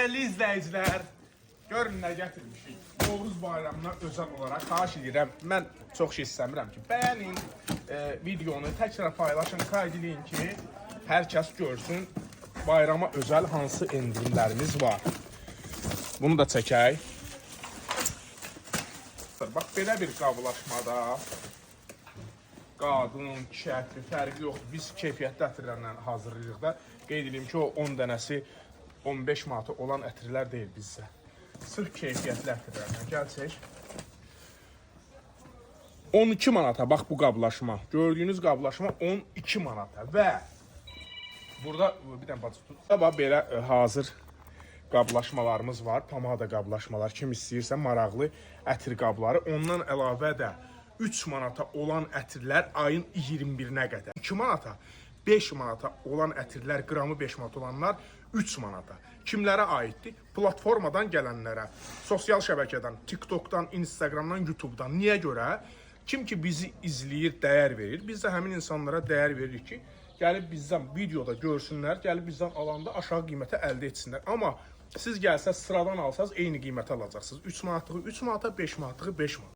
Değerli izləyicilər, görün nə gətirmişik. Novruz bayramına özel olarak xahiş edirəm. Mən çox şey istəmirəm ki, bəyənin, videonu təkrar paylaşın, kaydedin ki, hər kəs görsün bayrama özel hansı endirimlərimiz var. Bunu da çəkək. Bax, belə bir qablaşmada qadın, kişi, fərqi yoxdur. Biz keyfiyyətli ətirlərlə hazırlayırıq da. Qeyd edeyim ki, o 10 dənəsi 15 manata olan ətirlər deyil bizdə. Sırf keyfiyyətli ətirlərlə. Gəl çək. 12 manata bax bu qablaşma. Gördüyünüz qablaşma 12 manata və burada bir dənə bacı tut. Bax belə hazır qablaşmalarımız var. Pomada qablaşmalar. Kim istəyirsə maraqlı ətir qabları. Ondan əlavə də 3 manata olan ətirlər ayın 21-nə qədər. 2 manata, 5 manata olan ətirlər, qramı 5 manat olanlar 3 manata. Kimlərə aiddir? Platformadan gələnlərə, sosial şəbəkədən, TikTokdan, Instagramdan, YouTubedan. Niyə görə? Kim ki bizi izləyir, dəyər verir. Biz də həmin insanlara dəyər veririk ki, gəlib bizdən videoda görsünlər, gəlib bizdən alanda aşağı qiymətə əldə etsinlər. Amma siz gəlsəz, sıradan alsaz eyni qiymətə alacaqsınız. 3 manatlığı 3 manata, 5 manatlığı 5 manat.